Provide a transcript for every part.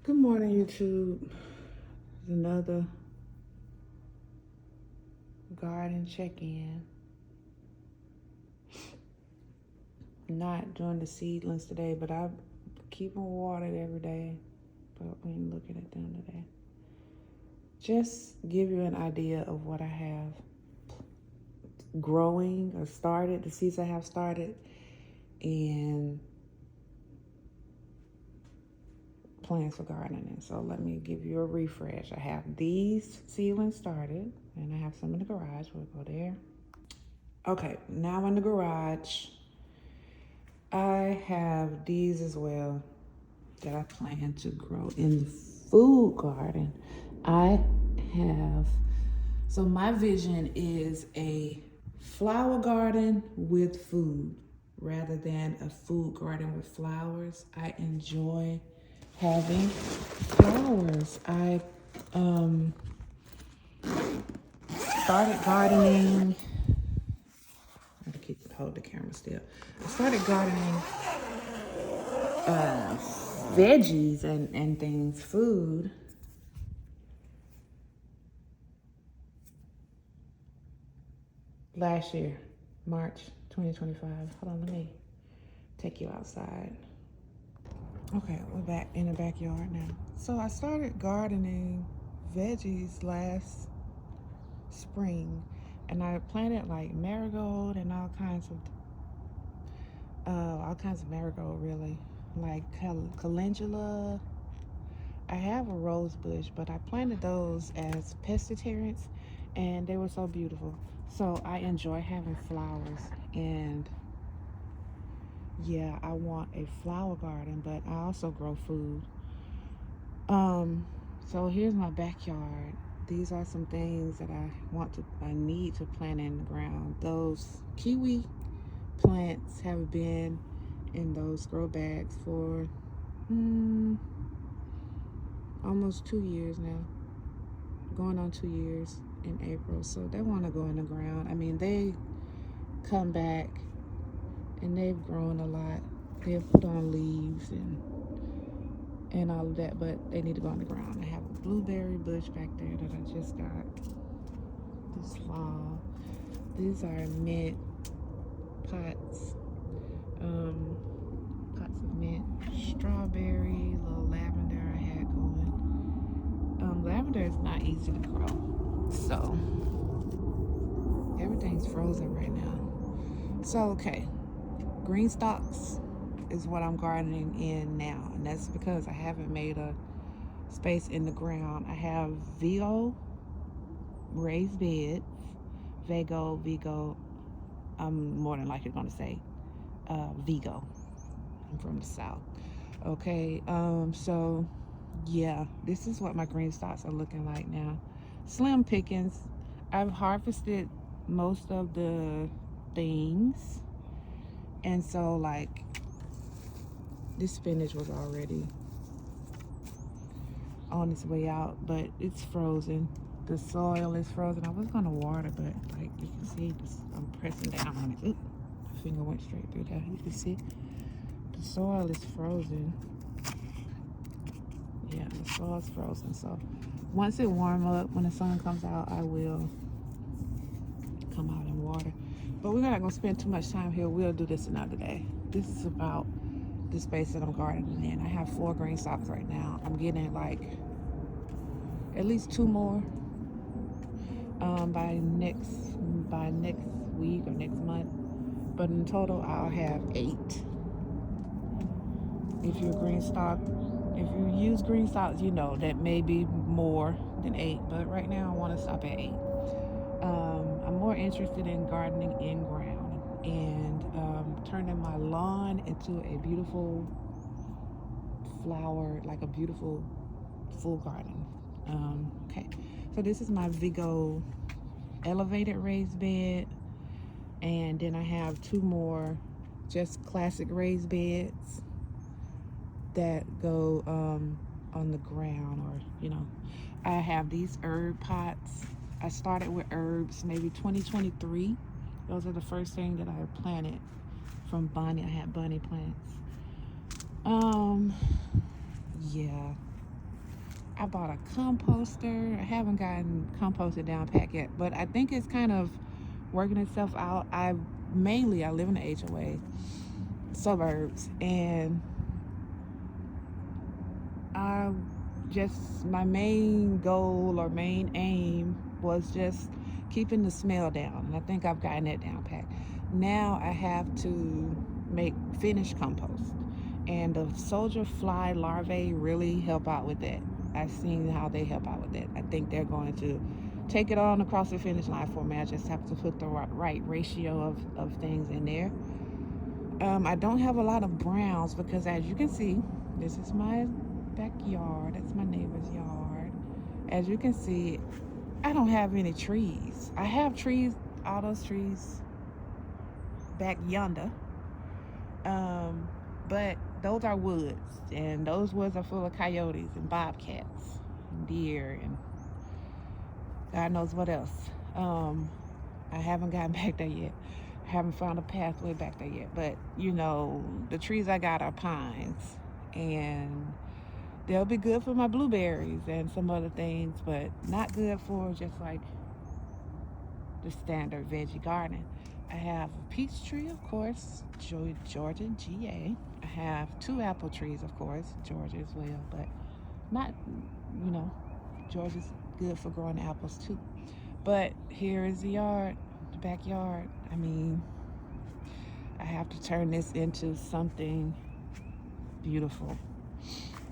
Good morning, YouTube. Another garden check-in. Not doing the seedlings today, but I keep them watered every day. But we ain't looking at them today. Just give you an idea of what I have growing or started, the seeds I have started, and plans for gardening. So let me give you a refresh. I have these seedlings started, and I have some in the garage. We'll go there. Okay, now in the garage, I have these as well that I plan to grow in the food garden. I have, so my vision is a flower garden with food rather than a food garden with flowers. I enjoy having flowers. I started gardening. I have to hold the camera still. I started gardening veggies and things, food, last year, March 2025. Hold on, let me take you outside. Okay, we're back in the backyard now. So I started gardening veggies last spring, and I planted like marigold and all kinds of marigold, really, like calendula. I have a rose bush, but I planted those as pescatarians, and they were so beautiful. So I enjoy having flowers, and yeah, I want a flower garden, but I also grow food. So here's my backyard. These are some things that I need to plant in the ground. Those kiwi plants have been in those grow bags for almost 2 years now, going on 2 years in April. So they want to go in the ground. I mean, they come back and they've grown a lot. They've put on leaves and all of that, but they need to go on the ground. I have a blueberry bush back there that I just got this fall. These are mint pots, pots of mint, strawberry, little lavender I had going. Lavender is not easy to grow, so everything's frozen right now. So okay, green stalks is what I'm gardening in now, and that's because I haven't made a space in the ground. I have Vigo raised beds, Vigo. I'm more than likely going to say Vigo. I'm from the south. Okay, so yeah, this is what my green stalks are looking like now. Slim pickings. I've harvested most of the things, and so like this spinach was already on its way out, but it's frozen. The soil is frozen. I was gonna water, but like you can see, I'm pressing down on it. Oop, my finger went straight through there. You can see the soil is frozen. Yeah, the soil is frozen. So once it warms up, when the sun comes out, I will come out and water. But we're not gonna spend too much time here. We'll do this another day. This is about the space that I'm gardening in. I have 4 green stalks right now. I'm getting like at least 2 more by next week or next month. But in total, I'll have 8. If you use green stalks, you know that may be more than 8. But right now, I want to stop at 8. I'm more interested in gardening in ground and turning my lawn into a beautiful flower, like a beautiful full garden. Okay, so this is my Vigo elevated raised bed, and then I have 2 more just classic raised beds that go on the ground, or I have these herb pots. I started with herbs maybe 2023. Those are the first thing that I planted from Bonnie. I had Bonnie plants. Yeah, I bought a composter. I haven't gotten composted down pat yet, but I think it's kind of working itself out. I live in the HOA suburbs, and I just my main goal or main aim was just keeping the smell down, and I think I've gotten that down pat. Now I have to make finished compost, and the soldier fly larvae really help out with that. I've seen how they help out with that. I think they're going to take it on across the finish line for me. I just have to put the right ratio of things in there. I don't have a lot of browns because, as you can see, this is my backyard. That's my neighbor's yard. As you can see, I don't have any trees. I have trees, all those trees back yonder. But those are woods, and those woods are full of coyotes and bobcats and deer and God knows what else. I haven't gotten back there yet. I haven't found a pathway back there yet. But, the trees I got are pines, and they'll be good for my blueberries and some other things, but not good for just like the standard veggie garden. I have a peach tree, of course, Georgia GA. I have 2 apple trees, of course, Georgia as well, but not, Georgia's good for growing apples too. But here is the yard, the backyard. I have to turn this into something beautiful.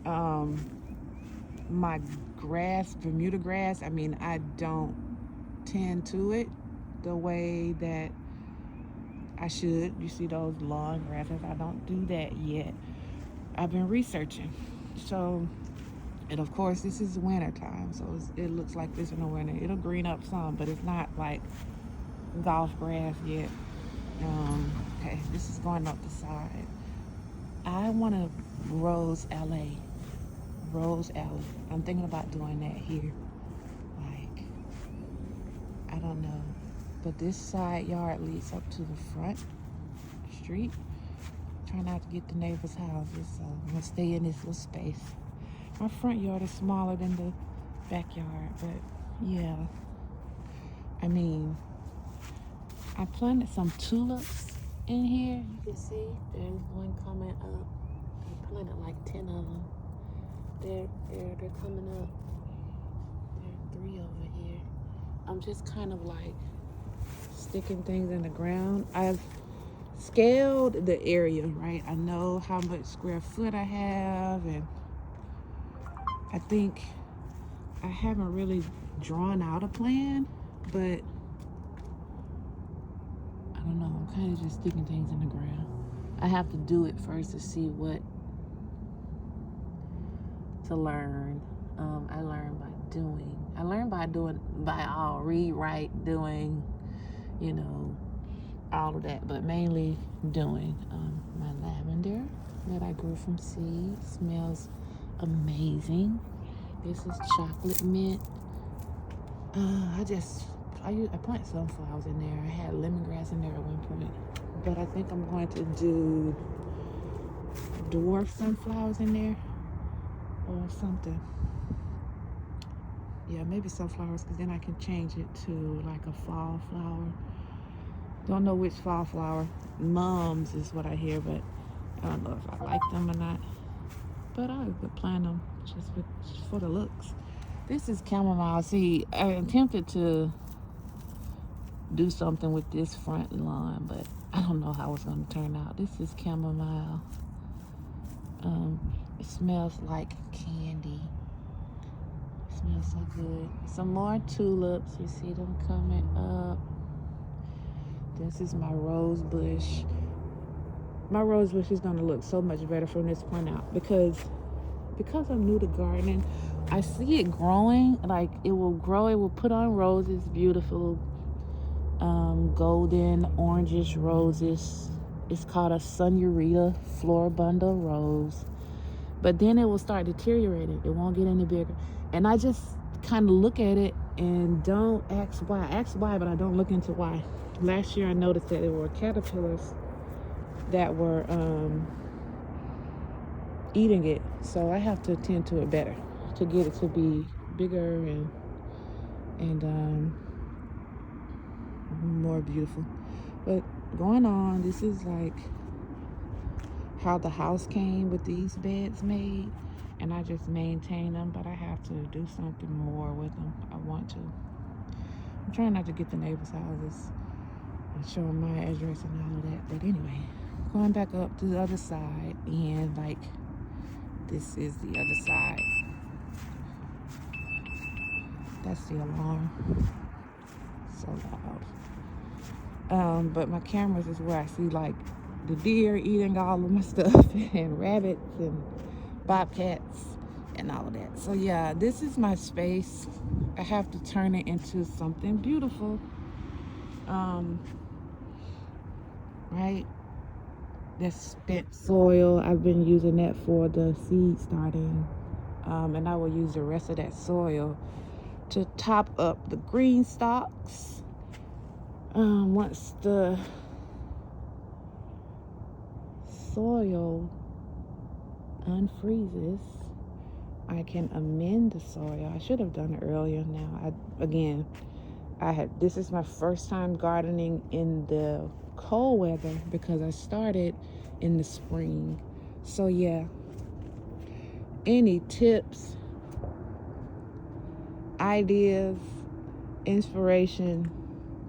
My grass, Bermuda grass, I don't tend to it the way that I should. You see those lawn grasses? I don't do that yet. I've been researching. So, and of course, this is winter time, so it looks like this in the winter. It'll green up some, but it's not like golf grass yet. Okay, this is going up the side. I want to Rose Alley. I'm thinking about doing that here. Like, I don't know. But this side yard leads up to the front street. Try not to get the neighbors' houses, so I'm gonna stay in this little space. My front yard is smaller than the backyard, but yeah. I planted some tulips in here. You can see there's one coming up. I planted like 10 of them. They're coming up. There are 3 over here. I'm just kind of like sticking things in the ground. I've scaled the area, right? I know how much square foot I have, and I think I haven't really drawn out a plan, but I don't know. I'm kind of just sticking things in the ground. I have to do it first to see what to learn. I learned by doing. I learned by all read, write, doing, all of that, but mainly doing. My lavender that I grew from seeds smells amazing. This is chocolate mint. I plant sunflowers in there. I had lemongrass in there at one point, but I think I'm going to do dwarf sunflowers in there or something. Yeah, maybe sunflowers, because then I can change it to like a fall flower. Don't know which fall flower. Mums is what I hear, but I don't know if I like them or not. But I would plant them just for the looks. This is chamomile. See, I attempted to do something with this front lawn, but I don't know how it's going to turn out. This is chamomile. It smells like candy. It smells so good. Some more tulips. You see them coming up. This is my rose bush. My rose bush is going to look so much better from this point out because I'm new to gardening. I see it growing. Like, it will grow. It will put on roses, beautiful golden orangish roses. It's called a Sunurita Floribunda rose. But then it will start deteriorating. It won't get any bigger. And I just kind of look at it and don't ask why. I ask why, but I don't look into why. Last year I noticed that there were caterpillars that were eating it. So I have to attend to it better. to get it to be bigger and more beautiful. But going on, this is like how the house came with these beds made, and I just maintain them, but I have to do something more with them. I want to. I'm trying not to get the neighbors' houses and show them my address and all of that. But anyway, going back up to the other side, and like this is the other side. That's the alarm. So loud. But my cameras is where I see like the deer eating all of my stuff and rabbits and bobcats and all of that. So yeah, this is my space. I have to turn it into something beautiful. Right? That's spent soil. I've been using that for the seed starting. And I will use the rest of that soil to top up the green stalks. Once the soil unfreezes, I can amend the soil. I should have done it earlier. Now, this is my first time gardening in the cold weather because I started in the spring. So yeah, any tips, ideas, inspiration,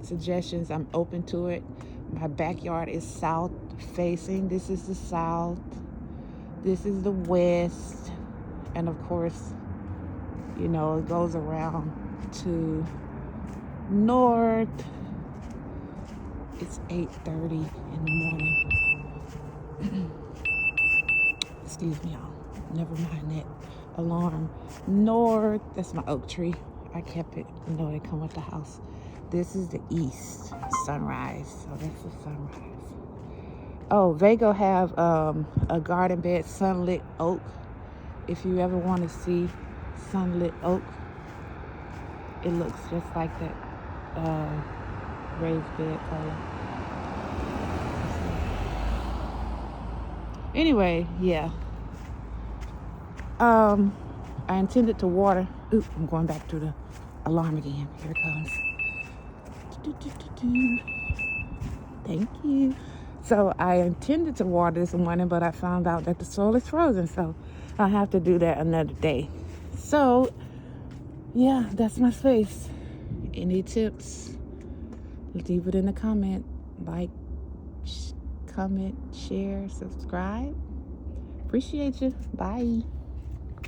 suggestions, I'm open to it. My backyard is south facing. This is the south, this is the west, and of course, you know, it goes around to north. It's 8:30 in the morning. Excuse me, y'all. Never mind that alarm. North, that's my oak tree. I kept it. You know, they come with the house. This is the east sunrise. So that's the sunrise. Oh, Vago have a garden bed, sunlit oak. If you ever want to see sunlit oak, it looks just like that raised bed color. Anyway, yeah. I intended to water. Ooh, I'm going back to the alarm again. Here it comes. Thank you. So I intended to water this morning, but I found out that the soil is frozen, so I'll have to do that another day. So yeah, that's my space. Any tips, leave it in the comment. Like, comment, share, subscribe. Appreciate you. Bye.